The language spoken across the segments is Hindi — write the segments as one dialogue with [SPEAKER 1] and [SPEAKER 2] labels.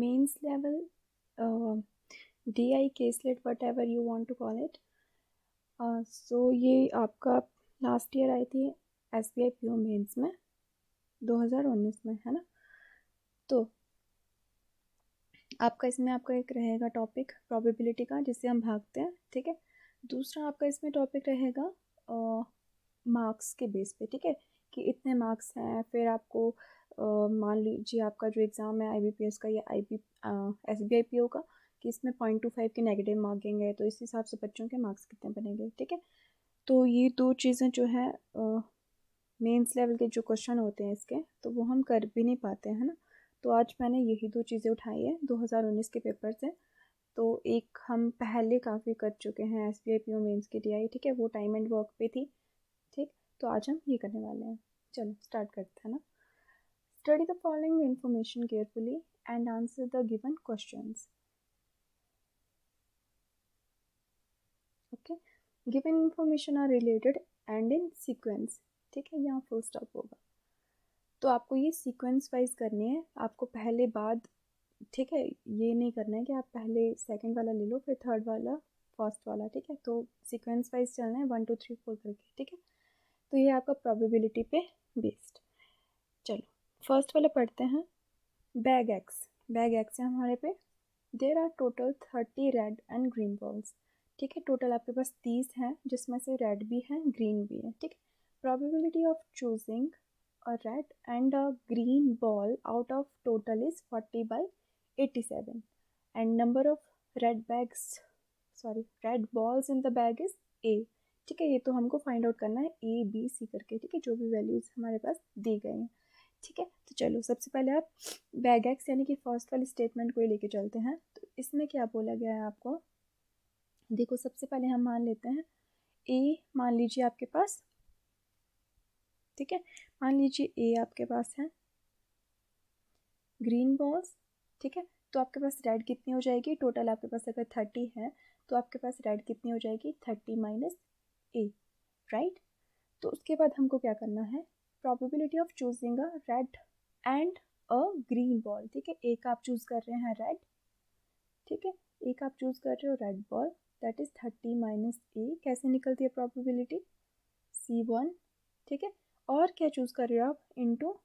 [SPEAKER 1] Mains level, DI, caselet, whatever you want to call it. So ये आपका लास्ट ईयर आई थी SBI PO मेंस में 2019 में, है ना। तो आपका इसमें आपका एक रहेगा टॉपिक प्रोबेबिलिटी का, जिससे हम भागते हैं, ठीक है। दूसरा आपका इसमें टॉपिक रहेगा मार्क्स के बेस पे, ठीक है, कि इतने मार्क्स हैं। फिर आपको मान लीजिए आपका जो एग्ज़ाम है IBPS का या SBI PO का, कि इसमें 0.25 के नेगेटिव मार्किंग है, तो इस हिसाब से बच्चों के मार्क्स कितने बनेंगे, ठीक है। तो ये दो चीज़ें जो है मेंस लेवल के जो क्वेश्चन होते हैं इसके, तो वो हम कर भी नहीं पाते हैं, है ना। तो आज मैंने यही दो चीज़ें उठाई है 2019 के पेपर से। तो एक हम पहले काफ़ी कर चुके हैं SBI PO मेंस की DI, ठीक है, वो टाइम एंड वर्क पे थी, ठीक। तो आज हम ये करने वाले हैं। चलो स्टार्ट करते हैं ना। Study the following information carefully and answer the given questions. Okay, given information are related and in sequence, ठीक है, यहाँ फुल स्टॉप होगा। तो आपको ये सीक्वेंस वाइज करनी है, आपको पहले बाद, ठीक है, ये नहीं करना है कि आप पहले सेकंड वाला ले लो फिर थर्ड वाला फर्स्ट वाला, ठीक है। तो सीक्वेंस वाइज चलना है 1 2 3 4 करके, ठीक है। तो ये आपका प्रोबेबिलिटी पे बेस्ड। चलो फर्स्ट वाला पढ़ते हैं। बैग एक्स है हमारे पे। There are total 30 red and green balls, ठीक है। टोटल आपके पास 30 हैं, जिसमें से रेड भी है ग्रीन भी है, ठीक है। Probability of choosing a red and a green ball out of total is 40 by 87 and number of red balls in the bag is A, ठीक है। ये तो हमको फाइंड आउट करना है ABC करके, ठीक है, जो भी वैल्यूज हमारे पास दी गए हैं, ठीक है। तो चलो सबसे पहले आप बैग एक्स यानी कि फर्स्ट वाली स्टेटमेंट को ही लेके चलते हैं। तो इसमें क्या बोला गया है आपको, देखो सबसे पहले हम मान लेते हैं A, मान लीजिए आपके पास, ठीक है, मान लीजिए A आपके पास है ग्रीन बॉल्स, ठीक है। तो आपके पास रेड कितनी हो जाएगी, टोटल आपके पास अगर 30 है तो आपके पास रेड कितनी हो जाएगी 30 माइनस A, राइट। तो उसके बाद हमको क्या करना है, probability of choosing a red and a green ball, ठीक है। एक आप चूज कर रहे हैं रेड, ठीक है, एक आप चूज कर रहे हो red ball, that is 30 minus A। कैसे निकलती है प्रोबेबिलिटी, C1, ठीक है। और क्या चूज कर रहे हो आप, इनटू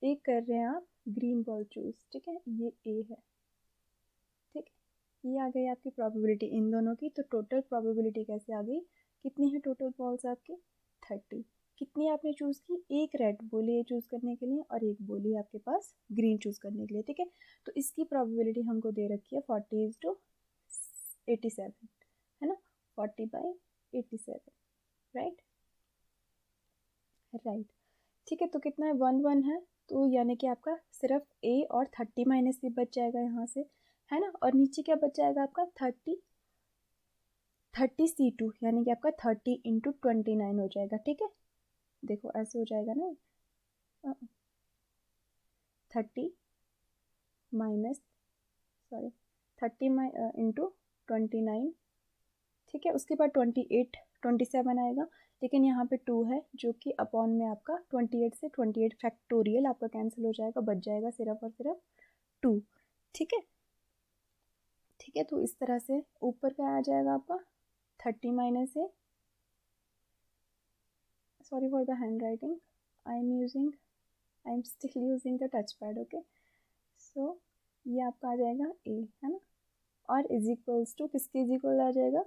[SPEAKER 1] एक कर रहे हैं आप ग्रीन बॉल चूज, ठीक है, ये A है, ठीक है। ये आ गई आपकी प्रोबेबिलिटी इन दोनों की। तो टोटल प्रोबेबिलिटी कैसे आ गई, कितनी है टोटल बॉल्स आपकी 30। कितनी आपने चूज़ की, एक रेड बोली है चूज़ करने के लिए और एक बोली आपके पास ग्रीन चूज़ करने के लिए, ठीक है। तो इसकी प्रोबेबिलिटी हमको दे रखी है 40:87, है ना, 40/87, राइट, राइट, ठीक है। तो कितना है 1 1 है, तो यानी कि आपका सिर्फ A और 30 माइनस भी बच जाएगा यहाँ से, है ना। और नीचे क्या बच जाएगा आपका 30 C2, यानी कि आपका 30 इंटू 29 हो जाएगा, ठीक है। देखो ऐसे हो जाएगा ना, 30 माइनस, सॉरी 30 इंटू 29, ठीक है। उसके बाद 28 27 आएगा, लेकिन यहाँ पे 2 है जो कि अपॉन में आपका 28 से 28 फैक्टोरियल आपका कैंसिल हो जाएगा, बच जाएगा सिर्फ और सिर्फ 2, ठीक है, ठीक है। तो इस तरह से ऊपर क्या आ जाएगा आपका 30 minus A, sorry for the handwriting, I am still using the touch pad, okay. So ये आपका आ जाएगा A, है ना, और इज इक्वल्स टू किसके इज इक्वल आ जाएगा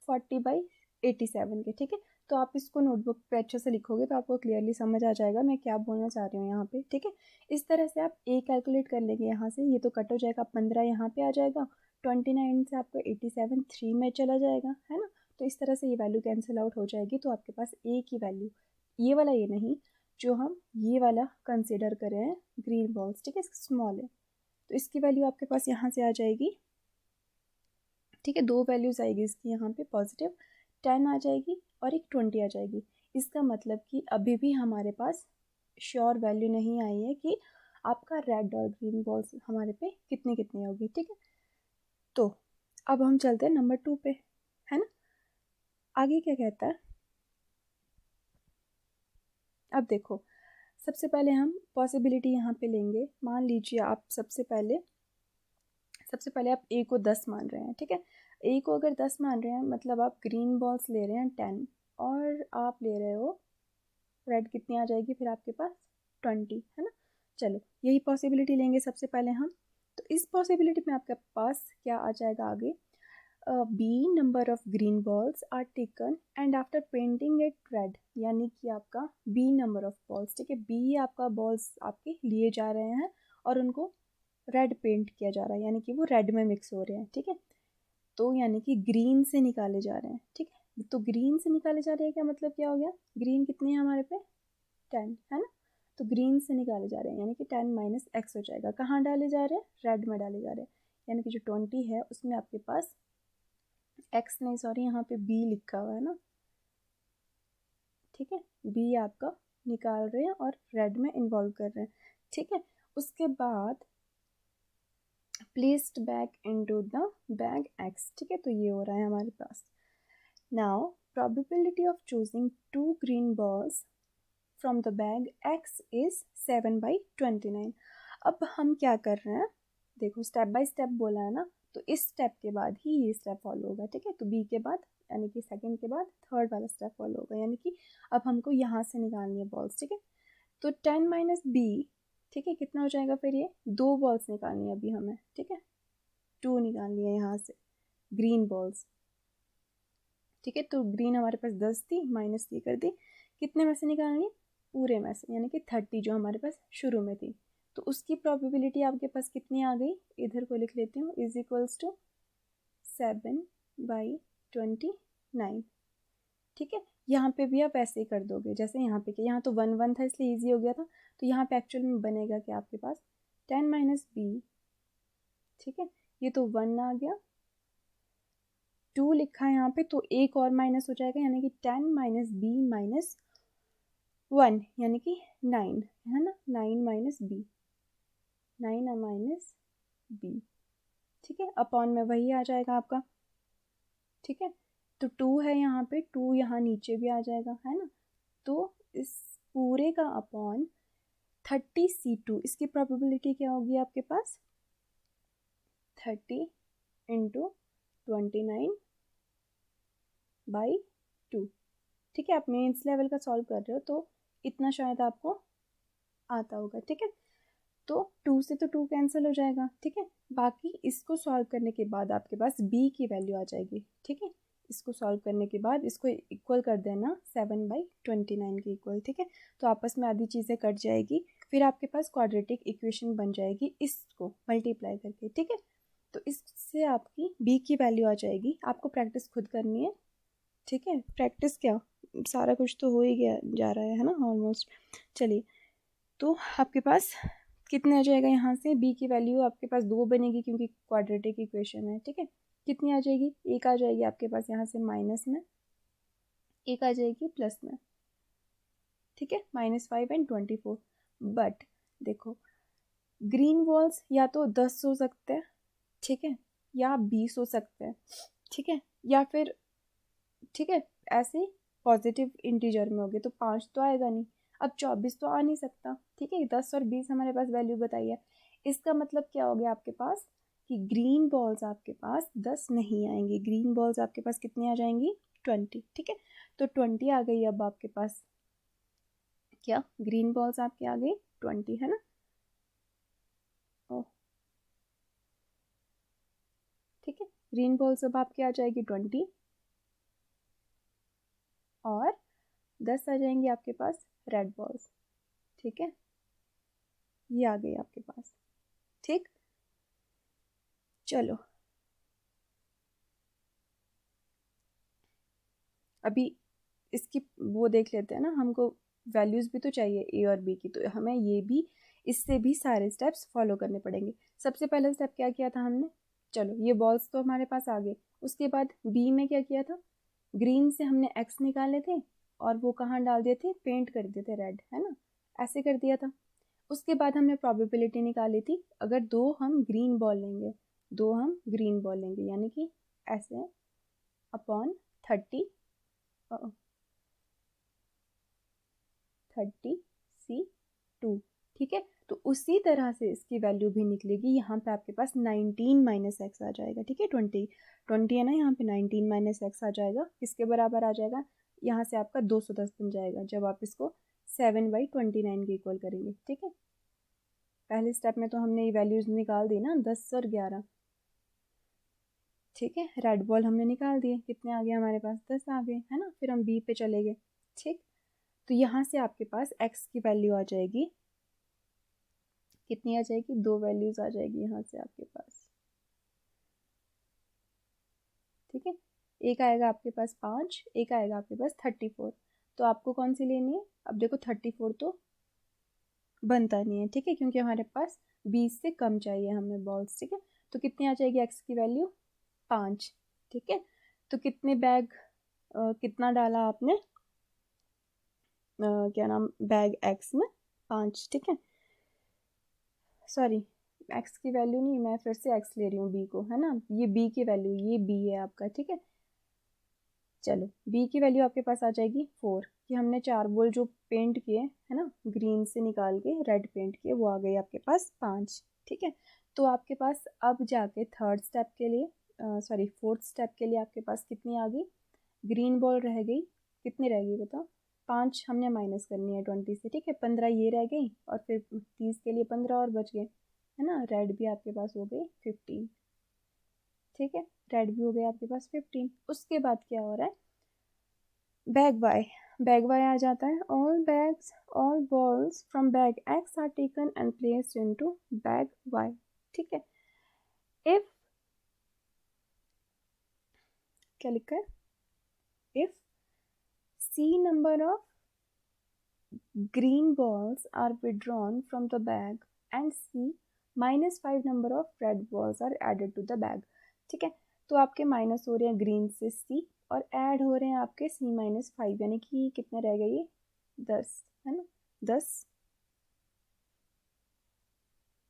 [SPEAKER 1] 40/87 के, ठीक है। तो आप इसको नोटबुक पे अच्छे से लिखोगे तो आपको क्लियरली समझ आ जाएगा मैं क्या बोलना चाह रही हूँ यहाँ पे, ठीक है। इस तरह से आप A कैलकुलेट कर लेंगे यहाँ से, ये तो कट हो जाएगा, 15 यहाँ पे आ जाएगा, 29 से आपको 87 3 में चला जाएगा, है ना। तो इस तरह से ये वैल्यू कैंसिल आउट हो जाएगी। तो आपके पास A की वैल्यू, ये वाला ये नहीं, जो हम ये वाला कंसिडर कर रहे हैं ग्रीन बॉल्स, ठीक है, स्मॉल है, तो इसकी वैल्यू आपके पास यहाँ से आ जाएगी, ठीक है। दो वैल्यूज आएगी इसकी, यहाँ पे पॉजिटिव 10 आ जाएगी और एक 20 आ जाएगी। इसका मतलब कि अभी भी हमारे पास श्योर वैल्यू नहीं आई है कि आपका रेड और ग्रीन बॉल्स हमारे पे कितनी कितनी होगी, ठीक है। तो अब हम चलते हैं नंबर 2 पे, है ना। आगे क्या कहता है, अब देखो सबसे पहले हम पॉसिबिलिटी यहाँ पे लेंगे। मान लीजिए आप सबसे पहले आप ए को 10 मान रहे हैं, ठीक है। ए को अगर 10 मान रहे हैं मतलब आप ग्रीन बॉल्स ले रहे हैं 10 और आप ले रहे हो रेड, कितनी आ जाएगी फिर आपके पास 20, है ना। चलो यही पॉसिबिलिटी लेंगे सबसे पहले हम। तो इस पॉसिबिलिटी में आपके पास क्या आ जाएगा आगे, B number of green balls are taken and after painting it red, यानी कि आपका बी नंबर ऑफ बॉल्स, ठीक है। बी आपका बॉल्स आपके लिए जा रहे हैं और उनको रेड पेंट किया जा रहा है, यानी कि वो रेड में मिक्स हो रहे हैं, ठीक है। तो यानी कि ग्रीन से निकाले जा रहे हैं, ठीक है। तो ग्रीन से निकाले जा रहे हैं, क्या मतलब क्या हो गया, ग्रीन कितने हैं हमारे पे 10, है ना। तो ग्रीन से निकाले जा रहे हैं यानी कि 10 माइनस एक्स हो जाएगा। कहाँ डाले जा रहे हैं, रेड में डाले जा रहे हैं, यानी कि जो 20 है उसमें आपके पास एक्स नहीं, सॉरी यहाँ पे बी लिखा हुआ है ना, ठीक है। बी आपका निकाल रहे हैं और रेड में इन्वॉल्व कर रहे हैं, ठीक है। उसके बाद placed back into the bag X, ठीक है। तो ये हो रहा है हमारे पास। Now probability of choosing 2 green balls from the bag X is 7/29। अब हम क्या कर रहे हैं, देखो स्टेप बाय स्टेप बोला है ना, तो इस स्टेप के बाद ही ये स्टेप फॉलो होगा, ठीक है। तो बी के बाद यानी कि सेकंड के बाद थर्ड वाला स्टेप फॉलो होगा, यानी कि अब हमको यहाँ से निकालनी है बॉल्स, ठीक है। तो 10 माइनस बी, ठीक है, कितना हो जाएगा फिर, ये 2 बॉल्स निकालनी है अभी हमें, ठीक है। 2 निकालनी है यहाँ से ग्रीन बॉल्स, ठीक है। तो ग्रीन हमारे पास 10 थी, माइनस ये कर दी, कितने में से निकालनी है, पूरे में से, यानी कि 30 जो हमारे पास शुरू में थी। तो उसकी प्रोबेबिलिटी आपके पास कितनी आ गई, इधर को लिख लेती हूँ, इज इक्वल्स टू 7/29, ठीक है। यहाँ पे भी आप ऐसे ही कर दोगे जैसे यहाँ पे, कि यहाँ तो 1 1 था इसलिए ईजी हो गया था। तो यहाँ पे एक्चुअल में बनेगा कि आपके पास 10 माइनस बी, ठीक है, ये तो 1 आ गया, 2 लिखा है यहाँ पे तो एक और माइनस हो जाएगा, यानी कि 10 माइनस बी माइनस 1 यानी कि 9, है ना। 9 माइनस बी, 9 माइनस बी, ठीक है, अपॉन में वही आ जाएगा आपका, ठीक है। तो 2 है यहाँ पे, 2 यहाँ नीचे भी आ जाएगा, है ना। तो इस पूरे का अपॉन 30C2, इसकी प्रोबेबिलिटी क्या होगी आपके पास, 30 इंटू 29/2, ठीक है। आप मेंस लेवल का सॉल्व कर रहे हो तो इतना शायद आपको आता होगा, ठीक है। तो 2 से तो 2 कैंसिल हो जाएगा, ठीक है। बाकी इसको सॉल्व करने के बाद आपके पास बी की वैल्यू आ जाएगी, ठीक है। इसको सॉल्व करने के बाद इसको इक्वल कर देना 7/29 के इक्वल, ठीक है। तो आपस में आधी चीज़ें कट जाएगी, फिर आपके पास क्वाड्रेटिक इक्वेशन बन जाएगी इसको मल्टीप्लाई करके, ठीक है। तो इससे आपकी बी की वैल्यू आ जाएगी। आपको प्रैक्टिस खुद करनी है, ठीक है। प्रैक्टिस क्या, सारा कुछ तो हो ही गया जा रहा है ना ऑलमोस्ट। चलिए, तो आपके पास कितने आ जाएगा, यहाँ से बी की वैल्यू आपके पास 2 बनेगी क्योंकि क्वाड्रेटिक इक्वेशन है, ठीक है। कितनी आ जाएगी, एक आ जाएगी आपके पास यहाँ से माइनस में, एक आ जाएगी प्लस में, ठीक है, -5 एंड 24। बट देखो ग्रीन वॉल्स या तो 10 हो सकते हैं, ठीक है, या 20 हो सकते हैं, ठीक है, या फिर, ठीक है, ऐसे पॉजिटिव इंटीजर में होगे तो 5 तो आएगा नहीं, अब 24 तो आ नहीं सकता, ठीक है। 10 और 20 हमारे पास वैल्यू बताई है, इसका मतलब क्या हो गया आपके पास कि ग्रीन बॉल्स आपके पास 10 नहीं आएंगी, ग्रीन बॉल्स आपके पास कितनी आ जाएंगी 20, ठीक है। तो 20 आ गई अब आपके पास, क्या ग्रीन बॉल्स आपके आ गई 20, है ना। ओ ठीक है, ग्रीन बॉल्स अब आपके आ जाएगी 20 और 10 आ जाएंगे आपके पास रेड बॉल्स, ठीक है। ये आ गई आपके पास, ठीक। चलो अभी इसकी वो देख लेते हैं ना, हमको वैल्यूज़ भी तो चाहिए ए और बी की, तो हमें ये भी इससे भी सारे स्टेप्स फॉलो करने पड़ेंगे। सबसे पहला स्टेप क्या किया था हमने, चलो ये बॉल्स तो हमारे पास आ गए, उसके बाद बी में क्या किया था, ग्रीन से हमने एक्स निकाले थे और वो कहाँ डाल दिए थे, पेंट कर दिए थे रेड, है ना, ऐसे कर दिया था। उसके बाद हमने प्रोबेबिलिटी निकाली थी, अगर 2 हम ग्रीन बॉल लेंगे, 2 हम ग्रीन बॉल लेंगे, यानी कि ऐसे अपॉन 30 30C 2, ठीक है। तो उसी तरह से इसकी वैल्यू भी निकलेगी, यहाँ पे आपके पास 19 माइनस एक्स आ जाएगा, ठीक है। 20 है ना, यहाँ पे 19 माइनस एक्स आ जाएगा, किसके बराबर आ जाएगा, यहाँ से आपका 210 बन जाएगा जब आप इसको 7/29 के इक्वल करेंगे, ठीक है। पहले स्टेप में तो हमने ये वैल्यूज निकाल दी ना, 10 और 11, ठीक है। रेड बॉल हमने निकाल दिए, कितने आ गए हमारे पास, 10 आ गए, है ना। फिर हम बी पे चले गए, ठीक। तो यहाँ से आपके पास एक्स की वैल्यू आ जाएगी, कितनी आ जाएगी, 2 वैल्यूज आ जाएगी यहाँ से आपके पास, ठीक है। एक आएगा आपके पास 5, एक आएगा आपके पास 34। तो आपको कौन सी लेनी है, अब देखो 34 तो बनता नहीं है, ठीक है, क्योंकि हमारे पास 20 से कम चाहिए हमें बॉल्स, ठीक है। तो कितनी आ जाएगी एक्स की वैल्यू, 5, ठीक है। तो कितने बैग कितना डाला आपने, क्या नाम, बैग एक्स में 5, ठीक है। सॉरी, एक्स की वैल्यू नहीं, मैं फिर से एक्स ले रही हूँ बी को, है ना, ये बी की वैल्यू, ये बी है आपका, ठीक है। चलो बी की वैल्यू आपके पास आ जाएगी 4, कि हमने 4 बॉल जो पेंट किए है ना, ग्रीन से निकाल के रेड पेंट किए, वो आ गई आपके पास 5, ठीक है। तो आपके पास अब जाके थर्ड स्टेप के लिए, सॉरी फोर्थ स्टेप के लिए आपके पास कितनी आ गई, ग्रीन बॉल रह गई, कितनी रह गई बताओ, 5 हमने माइनस करनी है 20 से, ठीक है। 15 ये रह गई, और फिर 30 के लिए 15 और बच गए, है ना। रेड भी आपके पास हो गई 15, ठीक है। रेड भी हो गया आपके पास 15। उसके बाद क्या हो रहा है, बैग वाई आ जाता है, all balls from bag X are taken and placed into bag Y, ठीक है। इफ, क्या लिखा है, if C number of green balls are withdrawn from the bag and C -5 number of red balls are added to the bag, ठीक है। तो आपके माइनस हो रहे हैं ग्रीन से C और ऐड हो रहे हैं आपके C-5, यानी कि कितने रह गए, 10, है ना, 10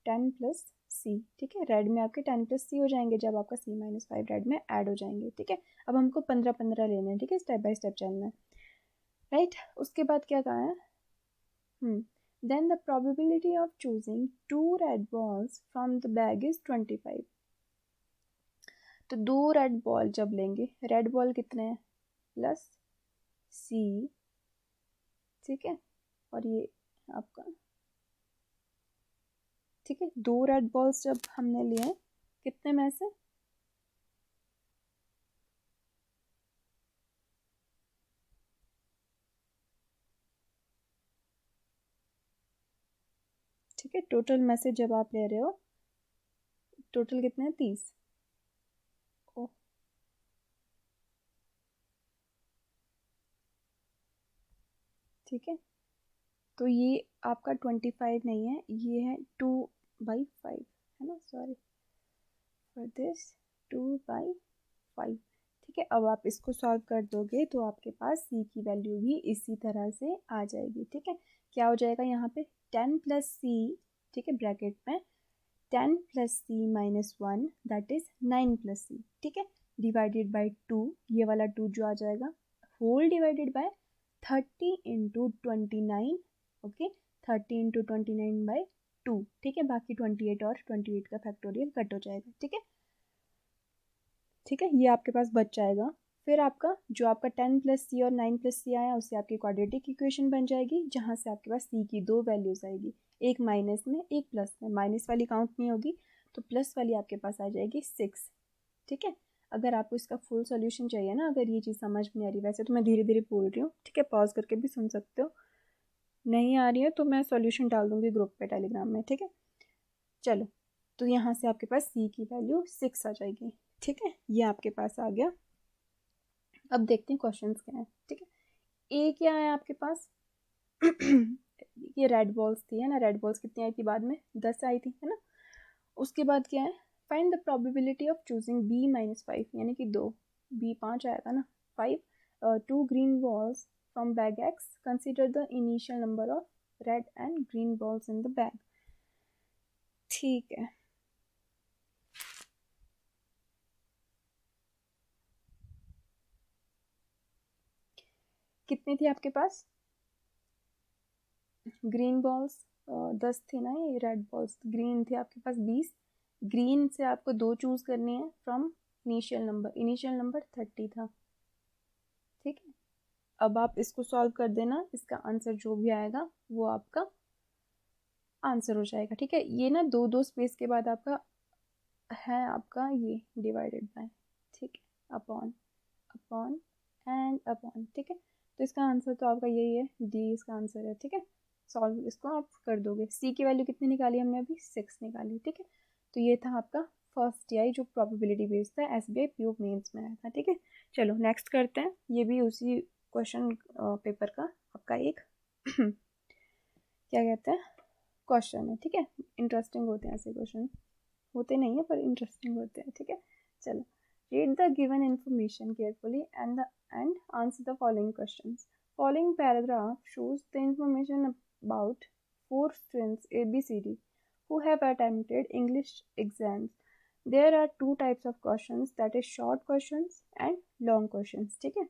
[SPEAKER 1] 10 प्लस C, ठीक है। रेड में आपके 10 प्लस C हो जाएंगे जब आपका C-5 रेड में ऐड हो जाएंगे, ठीक है। अब हमको 15-15 लेने हैं, ठीक है, स्टेप बाय स्टेप चलना है, राइट। उसके बाद क्या कहा है, then the probability of choosing 2 red balls from the bag is 25। तो 2 रेड बॉल जब लेंगे, रेड बॉल कितने हैं, प्लस C, ठीक है, और ये आपका, ठीक है। 2 रेड बॉल्स जब हमने लिए, कितने में से, ठीक है, टोटल में से जब आप ले रहे हो, टोटल कितने हैं, 30, ओ, ठीक है। तो ये आपका 25 नहीं है, ये है 2/5, है ना, सॉरी फॉर दिस, 2/5, ठीक है। अब आप इसको सॉल्व कर दोगे तो आपके पास C की वैल्यू भी इसी तरह से आ जाएगी, ठीक है। क्या हो जाएगा यहाँ पे, 10 प्लस C, ठीक है, ब्रैकेट में 10 plus C-1 that is 9 plus C, ठीक है, डिवाइडेड बाई 2, ये वाला 2 जो आ जाएगा, whole divided by 30 into 29, okay, 30 into 29/2, ठीक है। बाकी 28 और 28 का फैक्टोरियल कट हो जाएगा, ठीक है, ठीक है, ये आपके पास बच जाएगा। फिर आपका जो आपका 10 प्लस C और 9 प्लस C आया, उससे आपकी क्वाड्रेटिक इक्वेशन बन जाएगी, जहाँ से आपके पास C की 2 वैल्यूज आएगी, एक माइनस में एक प्लस में, माइनस वाली काउंट नहीं होगी, तो प्लस वाली आपके पास आ जाएगी 6, ठीक है। अगर आपको इसका फुल सोल्यूशन चाहिए ना, अगर ये चीज़ समझ में आ रही, वैसे तो मैं धीरे धीरे बोल रही हूँ, ठीक है, पॉज करके भी सुन सकते हो, नहीं आ रही है तो मैं सोल्यूशन डाल दूंगी ग्रुप पे टेलीग्राम में, ठीक है। चलो, तो यहाँ से आपके पास C की वैल्यू 6 आ जाएगी, ठीक है, ये आपके पास आ गया। अब देखते हैं क्वेश्चंस क्या है, ठीक है। ए क्या है आपके पास ये रेड बॉल्स थी, है ना, रेड बॉल्स कितनी आई थी बाद में, 10 आई थी, है ना। उसके बाद क्या है, find the probability of choosing B-5, यानी कि 2, B 5 आया था ना, 5 2 green balls from bag x, consider the initial number of red and green balls in the bag, ठीक है। कितनी थी आपके पास ग्रीन बॉल्स, 10 थे ना ये रेड बॉल्स, ग्रीन थे आपके पास 20। ग्रीन से आपको 2 चूज़ करनी है फ्रॉम इनिशियल नंबर 30 था। ठीक है, अब आप इसको सॉल्व कर देना, इसका आंसर जो भी आएगा वो आपका आंसर हो जाएगा। ठीक है, ये ना 2 स्पेस के बाद आपका है आपका ये डिवाइडेड बाय, ठीक है, अपॉन अपॉन एंड अपॉन। ठीक है, तो इसका आंसर तो आपका यही है, डी इसका आंसर है। ठीक है, सॉल्व इसको आप कर दोगे। सी की वैल्यू कितनी निकाली हमने अभी, 6 निकाली। ठीक है, तो ये था आपका फर्स्ट टीआई जो प्रोबेबिलिटी बेस्ड था, एसबीआई पीओ मेंस में आया था। ठीक है, चलो नेक्स्ट करते हैं, ये भी उसी क्वेश्चन पेपर का आपका एक क्या कहते हैं क्वेश्चन है। ठीक है, इंटरेस्टिंग होते हैं ऐसे क्वेश्चन, होते नहीं है पर इंटरेस्टिंग होते हैं। ठीक है, चलो read the given information carefully and answer the following questions. Following paragraph shows the information about 4 students ABCD who have attempted English exams. There are 2 types of questions, that is short questions and long questions. ठीक है,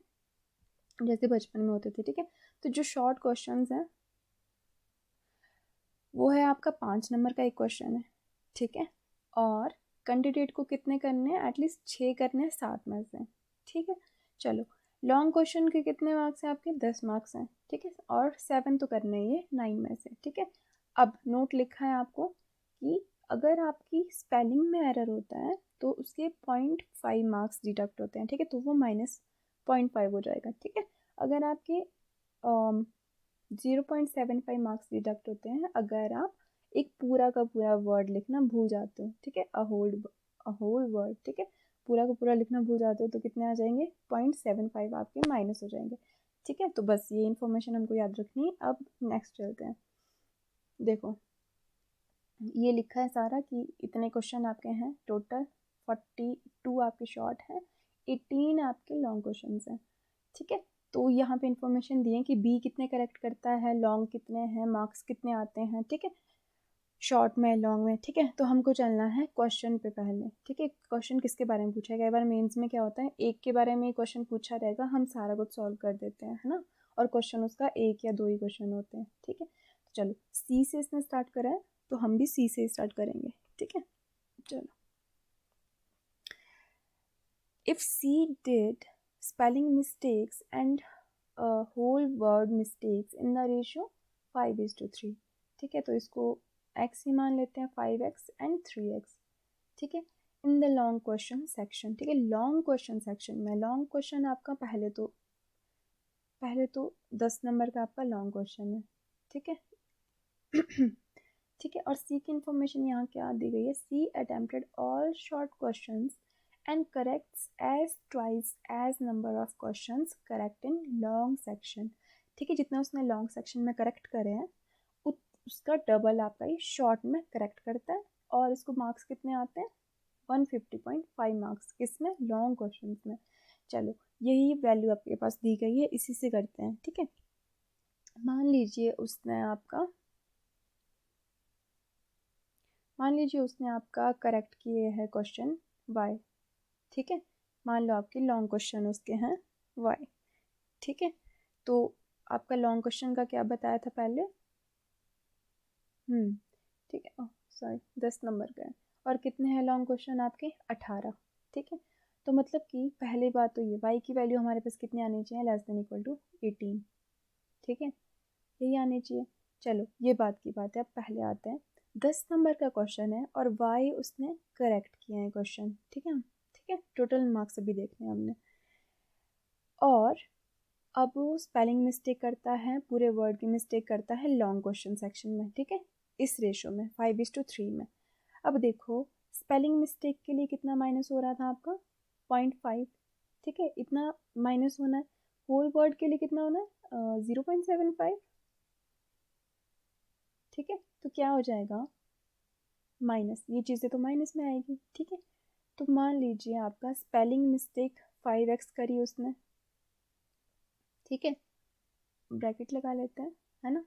[SPEAKER 1] जैसे बचपन में होते थे। ठीक है, तो जो शॉर्ट क्वेश्चंस हैं वो है आपका 5 नंबर का एक क्वेश्चन है। ठीक है, और कैंडिडेट को कितने करने हैं, एटलीस्ट 6 करने हैं 7 में से। ठीक है, चलो लॉन्ग क्वेश्चन के कितने मार्क्स हैं आपके, 10 मार्क्स हैं। ठीक है, और 7 तो करने ही है 9 में से। ठीक है, अब नोट लिखा है आपको कि अगर आपकी स्पेलिंग में एरर होता है तो उसके 0.5 मार्क्स डिडक्ट होते हैं। ठीक है, तो वो -0.5 हो जाएगा। ठीक है, अगर आपके 0.75 मार्क्स डिडक्ट होते हैं अगर आप एक पूरा का पूरा वर्ड लिखना भूल जाते हो। ठीक है, अ होल वर्ड। ठीक है, पूरा का पूरा लिखना भूल जाते हो तो कितने आ जाएंगे, 0.75 आपके माइनस हो जाएंगे। ठीक है, तो बस ये इन्फॉर्मेशन हमको याद रखनी है। अब नेक्स्ट चलते हैं। देखो ये लिखा है सारा कि इतने क्वेश्चन आपके हैं, टोटल 42 आपके शॉर्ट हैं, 18 आपके लॉन्ग क्वेश्चन हैं। ठीक है, तो यहाँ पे इंफॉर्मेशन दी है कि बी कितने करेक्ट करता है, लॉन्ग कितने हैं, मार्क्स कितने आते हैं। ठीक है, शॉर्ट में लॉन्ग में। ठीक है, तो हमको चलना है क्वेश्चन पे पहले। ठीक है, क्वेश्चन किसके बारे में पूछा है, कई बार मेंस में क्या होता है एक के बारे में क्वेश्चन पूछा रहेगा, हम सारा कुछ सॉल्व कर देते हैं, है ना, और क्वेश्चन उसका 1 या 2 ही क्वेश्चन होते हैं। ठीक है, तो चलो सी से इसने स्टार्ट करा है तो हम भी सी से स्टार्ट करेंगे। ठीक है, चलो if C did spelling mistakes and whole word mistakes in the ratio 5:3। ठीक है, तो इसको x ही मान लेते हैं, 5x and 3x। ठीक है, in the long question section. ठीक है, लॉन्ग क्वेश्चन सेक्शन में लॉन्ग क्वेश्चन आपका पहले तो 10 नंबर का आपका लॉन्ग क्वेश्चन है। ठीक है ठीक है, और सी की इंफॉर्मेशन यहाँ क्या दी गई है, C attempted all short questions and corrects as twice as number of questions correct in long section। ठीक है, जितना उसने लॉन्ग सेक्शन में करेक्ट करे हैं उसका डबल आपका ये शॉर्ट में करेक्ट करता है, और इसको मार्क्स कितने आते हैं, 150.5 मार्क्स, किसमें, लॉन्ग क्वेश्चन में। चलो यही वैल्यू आपके पास दी गई है, इसी से करते हैं। ठीक है, मान लीजिए उसने आपका करेक्ट किए है क्वेश्चन y। ठीक है, मान लो आपके लॉन्ग क्वेश्चन उसके हैं y। ठीक है, तो आपका लॉन्ग क्वेश्चन का क्या बताया था पहले, ठीक है, सॉरी 10 नंबर का है, और कितने हैं लॉन्ग क्वेश्चन आपके, 18। ठीक है, तो मतलब कि पहली बात तो ये y की वैल्यू हमारे पास कितनी आनी चाहिए, < 18। ठीक है, यही आनी चाहिए। चलो ये बात की बात है, अब पहले आते हैं, 10 नंबर का क्वेश्चन है और y उसने करेक्ट किया है क्वेश्चन। ठीक है, टोटल मार्क्स अभी देखने हैं हमने, और अब वो स्पेलिंग मिस्टेक करता है, पूरे वर्ड की मिस्टेक करता है लॉन्ग क्वेश्चन सेक्शन में। ठीक है, इस रेशो में 5:3 में। अब देखो स्पेलिंग मिस्टेक के लिए कितना माइनस हो रहा था आपका, 0.5। ठीक है, इतना माइनस होना है, होल वर्ड के लिए कितना होना है, 0.75। ठीक है, तो क्या हो जाएगा, माइनस, ये चीज़ें तो माइनस में आएगी। ठीक है, तो मान लीजिए आपका स्पेलिंग मिस्टेक 5x करी उसने। ठीक है, ब्रैकेट लगा लेते हैं, है ना,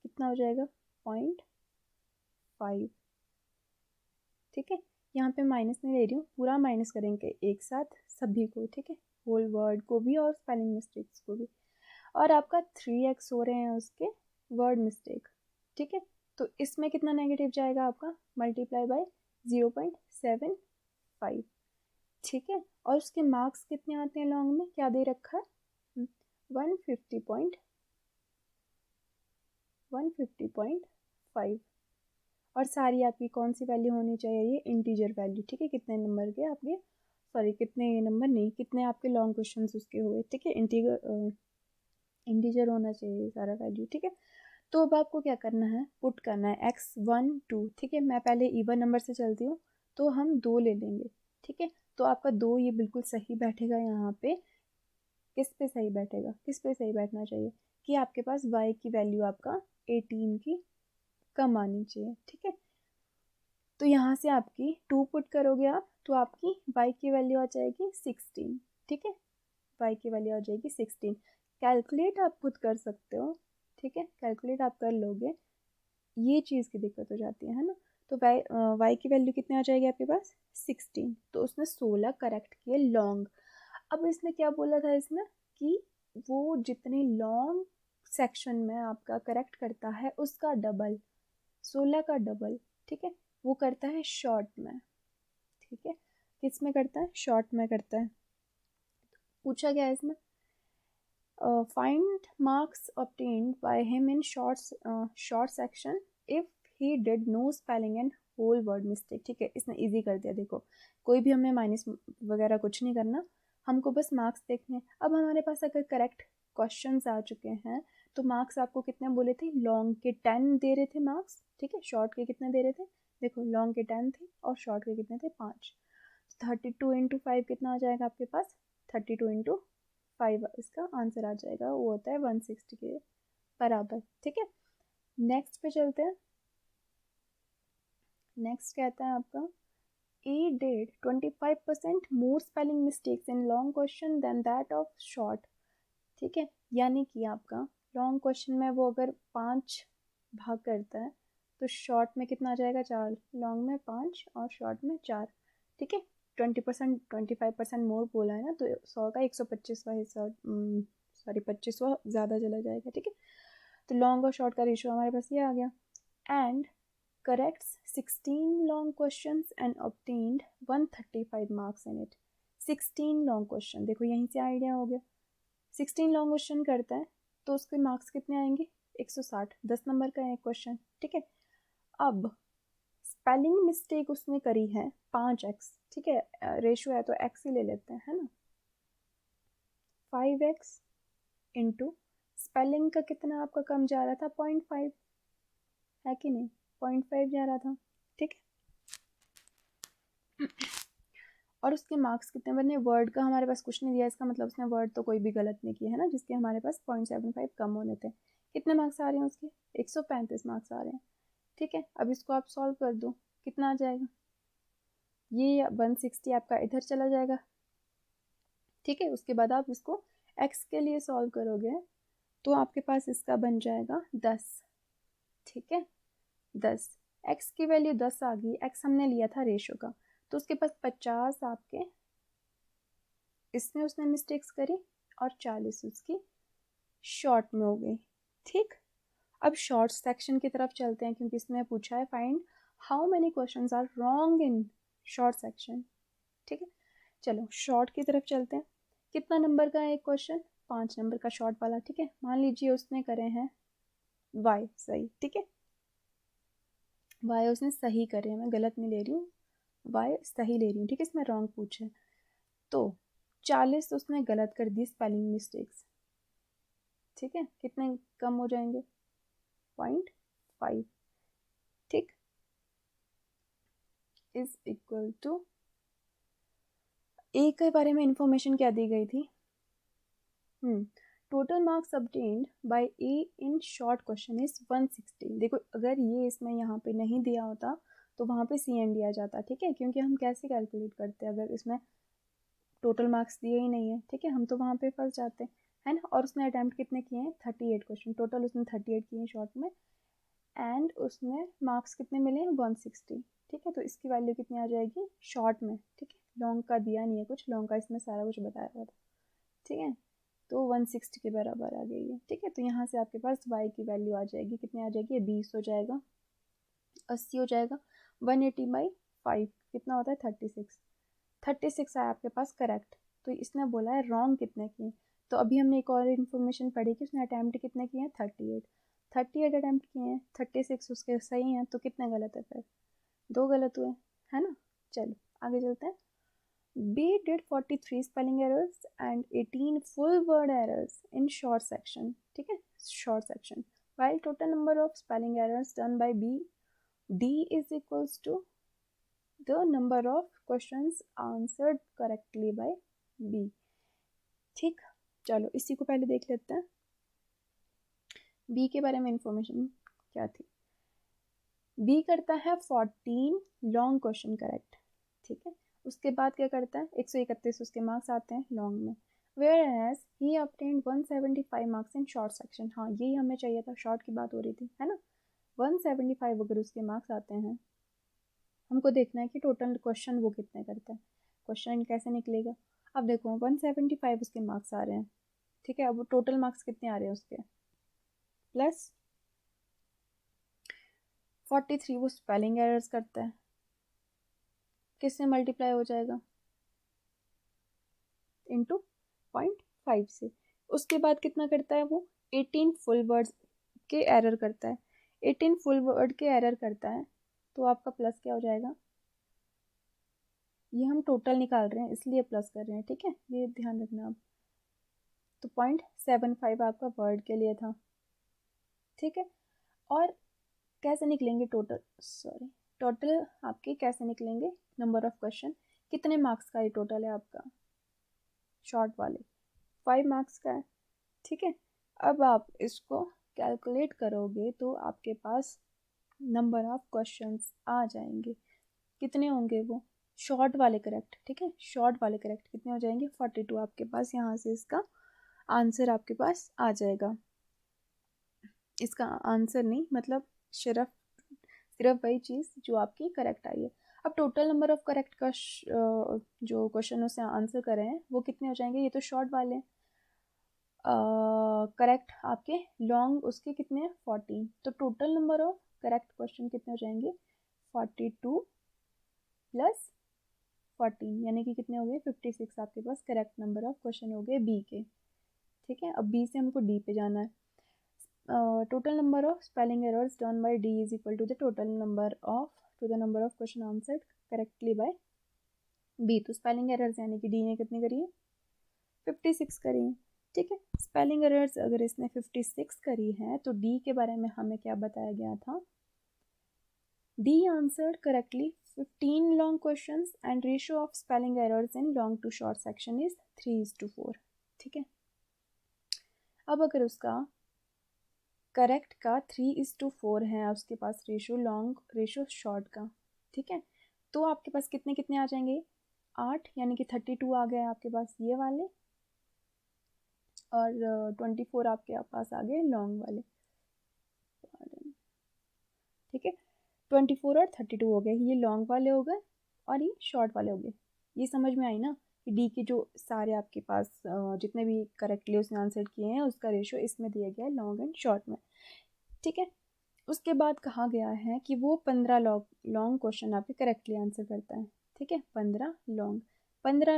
[SPEAKER 1] कितना हो जाएगा, 0.5। ठीक है, यहाँ पे माइनस नहीं ले रही हूँ, पूरा माइनस करेंगे एक साथ सभी को। ठीक है, होल वर्ड को भी और स्पेलिंग मिस्टेक्स को भी, और आपका 3x हो रहे हैं उसके वर्ड मिस्टेक, ठीक है। तो इसमें कितना नेगेटिव जाएगा आपका, मल्टीप्लाई बाय 0.75, ठीक है। और उसके मार्क्स कितने आते हैं लॉन्ग में, क्या दे रखा है 150.5, और सारी आपकी कौन सी वैल्यू होनी चाहिए, ये इंटीजर वैल्यू, ठीक है। कितने नंबर के आपके, सॉरी कितने नंबर नहीं, कितने आपके लॉन्ग क्वेश्चंस उसके हुए, ठीक है। इंटीजर होना चाहिए सारा वैल्यू, ठीक है। तो अब आपको क्या करना है, पुट करना है x1 2, ठीक है। मैं पहले इवन नंबर से चलती हूँ, तो हम 2 ले लेंगे, ठीक है। तो आपका 2 ये बिल्कुल सही बैठेगा यहाँ पे, किस पे सही बैठेगा, किस पे सही बैठना चाहिए कि आपके पास y की वैल्यू आपका 18 की कम आनी चाहिए, ठीक है। तो यहाँ से आपकी 2 पुट करोगे आप, तो आपकी y की वैल्यू आ जाएगी 16, ठीक है। y की वैल्यू आ जाएगी 16। कैलकुलेट आप खुद कर सकते हो, ठीक है, कैलकुलेट आप कर लोगे, ये चीज़ की दिक्कत हो जाती है ना। तो y की वैल्यू कितनी आ जाएगी आपके पास 16, तो उसने 16 करेक्ट किए लॉन्ग। अब इसने क्या बोला था इसमें कि वो जितने लॉन्ग सेक्शन में आपका करेक्ट करता है उसका डबल, 16 का डबल, ठीक है, वो करता है शॉर्ट में, ठीक है। किस में करता है, शॉर्ट में करता है। पूछा गया है इसमें find marks obtained by him in short section if he did no spelling and whole word mistake, ठीक है। इसने इजी कर दिया, देखो कोई भी हमें माइनस वगैरह कुछ नहीं करना, हमको बस मार्क्स देखने। अब हमारे पास अगर करेक्ट क्वेश्चंस आ चुके हैं, तो मार्क्स आपको कितने बोले थे, लॉन्ग के 10 दे रहे थे मार्क्स, ठीक है। शॉर्ट के कितने दे रहे थे, देखो लॉन्ग के 10 थे और शॉर्ट के कितने थे 5। 32 इंटू 5 कितना आ जाएगा आपके पास, 32 इंटू 5 इसका आंसर आ जाएगा, वो होता है 160 के बराबर, ठीक है। नेक्स्ट पे चलते हैं। नेक्स्ट कहता है आपका A did 25% more spelling mistakes in long question than that of short, ठीक है। यानी कि आपका लॉन्ग क्वेश्चन में वो अगर 5 भाग करता है, तो शॉर्ट में कितना आ जाएगा 4, लॉन्ग में 5 और शॉर्ट में 4, ठीक है। 20% 25% मोर बोला है ना, तो 100 का 125वां हिस्सा, सॉरी 25वां ज़्यादा चला जाएगा, ठीक है। तो लॉन्ग और शॉर्ट का रेशियो हमारे पास ये आ गया। And corrects 16 long questions and obtained 135 marks in it। 16 long question, देखो यहीं से आइडिया हो गया, 16 लॉन्ग क्वेश्चन करता है तो उसके मार्क्स कितने आएंगे 160, 10 नंबर का एक क्वेश्चन, ठीक है। अब स्पेलिंग मिस्टेक उसने करी है 5x, ठीक है, रेशियो है तो x ही ले लेते हैं, है ना। 5x इंटू स्पेलिंग का कितना आपका कम जा रहा था 0.5, है कि नहीं, 0.5 जा रहा था, ठीक है। और उसके मार्क्स कितने बने, वर्ड का हमारे पास कुछ नहीं दिया, इसका मतलब उसने वर्ड तो कोई भी गलत नहीं किया है ना, जिसके हमारे पास 0.75 कम होने थे। कितने मार्क्स आ रहे हैं उसके, 135 मार्क्स आ रहे हैं, ठीक है। अब इसको आप सॉल्व कर दो, कितना आ जाएगा, ये 160 आपका इधर चला जाएगा, ठीक है। उसके बाद आप इसको x के लिए सॉल्व करोगे, तो आपके पास इसका बन जाएगा 10, ठीक है, 10। x की वैल्यू 10 आ गई, x हमने लिया था रेशो का, तो उसके पास 50 आपके इसमें उसने मिस्टेक्स करी और 40 उसकी शॉर्ट में हो गई, ठीक। अब शॉर्ट सेक्शन की तरफ चलते हैं, क्योंकि इसमें पूछा है find how many questions are wrong in short section, ठीक है। चलो शॉर्ट की तरफ चलते हैं। कितना नंबर का है एक क्वेश्चन, 5 नंबर का शॉर्ट वाला, ठीक है। मान लीजिए उसने करे हैं y सही, ठीक है, y उसने सही करे हैं, मैं गलत नहीं ले रही हूँ, y सही ले रही हूँ, ठीक है। इसमें रॉन्ग पूछे, तो 40 उसने गलत कर दी स्पेलिंग मिस्टेक्स, ठीक है। कितने कम हो जाएंगे 0.5, ठीक, इज इक्वल टू ए के बारे में इंफॉर्मेशन क्या दी गई थी, total marks obtained by A in short question is 160। देखो अगर ये इसमें यहाँ पे नहीं दिया होता तो वहाँ पे CND आ जाता, ठीक है, क्योंकि हम कैसे कैलकुलेट करते हैं अगर इसमें टोटल मार्क्स दिए ही नहीं है, ठीक है, हम तो वहाँ पे फंस जाते हैं, है ना। और उसने अटैम्प्ट कितने किए हैं 38 क्वेश्चन, टोटल उसने 38 किए हैं शॉर्ट में, एंड उसने मार्क्स कितने मिले हैं 160, ठीक है। तो इसकी वैल्यू कितनी आ जाएगी शॉर्ट में, ठीक है। लॉन्ग का दिया नहीं है कुछ, लॉन्ग का इसमें सारा कुछ बताया हुआ था, ठीक है। तो 160 के बराबर आ गई है। ठीक है, तो यहाँ से आपके पास y की वैल्यू आ जाएगी, कितने आ जाएगी, 20 हो जाएगा, 80 हो जाएगा, 180/5 कितना होता है, 36। 36 आया आपके पास करेक्ट। तो इसने बोला है रॉन्ग कितने किए, तो अभी हमने एक और इन्फॉर्मेशन पढ़ी कि उसने अटैम्प्ट कितने किए हैं, 38 अटैम्प्ट किए हैं, 36 उसके सही हैं, तो कितने गलत है फिर, 2 गलत हुए, है ना। चलो आगे चलते हैं। B did 43 spelling errors and 18 full word errors in short section. ठीक है, short section. While total number of spelling errors done by D is equals to the number of questions answered correctly by B. ठीक, चलो इसी को पहले देख लेते हैं। B के बारे में इंफॉर्मेशन क्या थी। B करता है 14 लॉन्ग क्वेश्चन करेक्ट। ठीक है, उसके बाद क्या करता है, 131 उसके मार्क्स आते हैं लॉन्ग में। Whereas he obtained 175 marks in short section. हाँ यही हमें चाहिए था, शॉर्ट की बात हो रही थी, है ना। 175 अगर उसके मार्क्स आते हैं, हमको देखना है कि टोटल क्वेश्चन वो कितने करता है, क्वेश्चन कैसे निकलेगा। अब देखो 175 उसके मार्क्स आ रहे हैं, ठीक है, अब टोटल मार्क्स कितने आ रहे हैं उसके, प्लस 43 वो स्पेलिंग एरर्स करता है, किससे मल्टीप्लाई हो जाएगा, इंटू 0.5 से। उसके बाद कितना करता है वो, 18 फुल वर्ड्स के एरर करता है, 18 फुल वर्ड के एरर करता है, तो आपका प्लस क्या हो जाएगा, ये हम टोटल निकाल रहे हैं इसलिए प्लस कर रहे हैं, ठीक है, ये ध्यान रखना आप। तो 0.75 आपका वर्ड के लिए था, ठीक है। और कैसे निकलेंगे टोटल, टोटल आपके कैसे निकलेंगे, नंबर ऑफ क्वेश्चन, कितने मार्क्स का ये टोटल है आपका, शॉर्ट वाले 5 मार्क्स का है, ठीक है। अब आप इसको कैलकुलेट करोगे तो आपके पास नंबर ऑफ क्वेश्चंस आ जाएंगे, कितने होंगे वो, शॉर्ट वाले करेक्ट, ठीक है, शॉर्ट वाले करेक्ट कितने हो जाएंगे, 42 आपके पास, यहाँ से इसका आंसर आपके पास आ जाएगा। इसका आंसर नहीं मतलब सिर्फ वही चीज़ जो आपकी करेक्ट आई है। अब टोटल नंबर ऑफ करेक्ट का जो क्वेश्चन से आंसर कर रहे हैं वो कितने हो जाएंगे, ये तो शॉर्ट वाले करेक्ट आपके, लॉन्ग उसके कितने हैं 14, तो total number of correct question कितने हो जाएंगे 42 प्लस 14 यानी कि कितने हो गए 56 आपके पास करेक्ट नंबर ऑफ क्वेश्चन हो गए बी के। ठीक है, अब बी से हमको डी पे जाना है। Total number of spelling errors done by D is equal to the total number of question answered correctly by B. तो स्पेलिंग एरर्स यानी कि डी ने कितनी करी है 56 करी है, ठीक है। स्पेलिंग एरर्स अगर इसने 56 करी है तो डी के बारे में हमें क्या बताया गया था, D answered correctly 15 long questions and ratio of spelling errors in long to short section is 3:4, ठीक है। अब अगर उसका करेक्ट का 3:4 है उसके पास रेशियो लॉन्ग रेशियो शॉर्ट का, ठीक है, तो आपके पास कितने कितने आ जाएंगे 8 यानी कि 32 आ गए आपके पास ये वाले, और 24 आपके पास आ गए लॉन्ग वाले, ठीक है। 24 और 32 हो गए, ये लॉन्ग वाले हो गए और ये शॉर्ट वाले हो गए। ये समझ में आई ना कि डी के जो सारे आपके पास जितने भी करेक्टली उसने आंसर किए हैं उसका रेशियो इसमें दिया गया है लॉन्ग एंड शॉर्ट में, ठीक है। उसके बाद कहा गया है कि वो 15 लॉन्ग क्वेश्चन आपके करेक्टली आंसर करता है, ठीक है, 15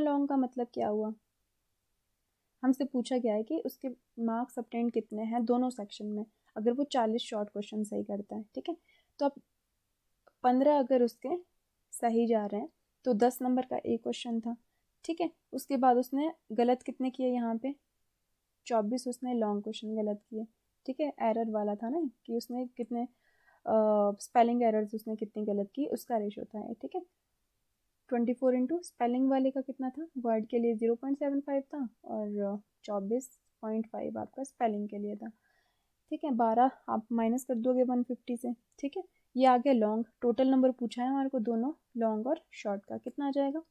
[SPEAKER 1] लॉन्ग का मतलब क्या हुआ, हमसे पूछा गया है कि उसके मार्क्स अपटेंड कितने हैं दोनों सेक्शन में, अगर वो 40 शॉर्ट क्वेश्चन सही करता है, ठीक है। तो अब 15 अगर उसके सही जा रहे हैं तो 10 नंबर का एक क्वेश्चन था, ठीक है। उसके बाद उसने गलत कितने किए यहाँ पे 24 उसने लॉन्ग क्वेश्चन गलत किए, ठीक है, एरर वाला था ना कि उसने कितने स्पेलिंग एरर्स उसने कितनी गलत की उसका रेशो था, ठीक है। 24 इंटू स्पेलिंग वाले का कितना था, वर्ड के लिए 0.75 था और 24.5 आपका स्पेलिंग के लिए था, ठीक है। 12 आप माइनस कर दोगे 150 से, ठीक है। ये आ गया लॉन्ग, टोटल नंबर पूछा है हमारे को दोनों लॉन्ग और शॉर्ट का, कितना आ जाएगा।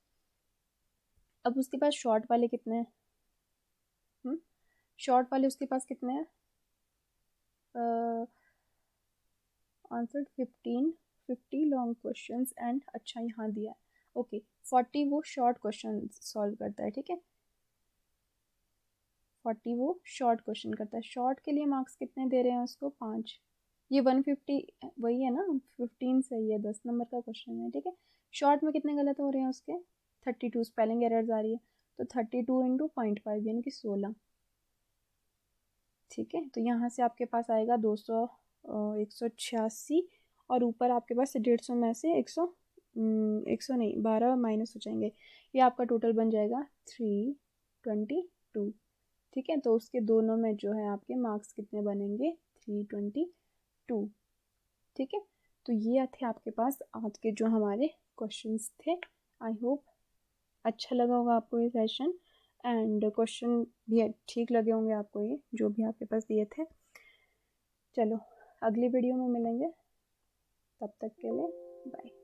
[SPEAKER 1] अब उसके पास शॉर्ट वाले कितने हैं, शॉर्ट वाले उसके पास कितने हैं, आंसर 50 लॉन्ग क्वेश्चन एंड, अच्छा यहाँ दिया है, ओके 40 वो शॉर्ट क्वेश्चन सॉल्व करता है, ठीक है, 40 वो शॉर्ट क्वेश्चन करता है। शॉर्ट के लिए मार्क्स कितने दे रहे हैं उसको 5। ये 150 वही है ना, 15 सही है, 10 नंबर का क्वेश्चन है, ठीक है। शॉर्ट में कितने गलत हो रहे हैं उसके 32 स्पेलिंग एरर्स आ रही है, तो 32 इंटू 0.5 यानी कि 16, ठीक है। तो यहाँ से आपके पास आएगा 200 186 और ऊपर आपके पास 150 में से 100 नहीं 12 माइनस हो जाएंगे, ये आपका टोटल बन जाएगा 322, ठीक है। तो उसके दोनों में जो है आपके मार्क्स कितने बनेंगे 322, ठीक है। तो ये थे आपके पास आज के जो हमारे क्वेश्चंस थे। आई होप अच्छा लगा होगा आपको ये सेशन, एंड क्वेश्चन भी ठीक लगे होंगे आपको ये जो भी आपके पास दिए थे। चलो अगली वीडियो में मिलेंगे, तब तक के लिए बाय।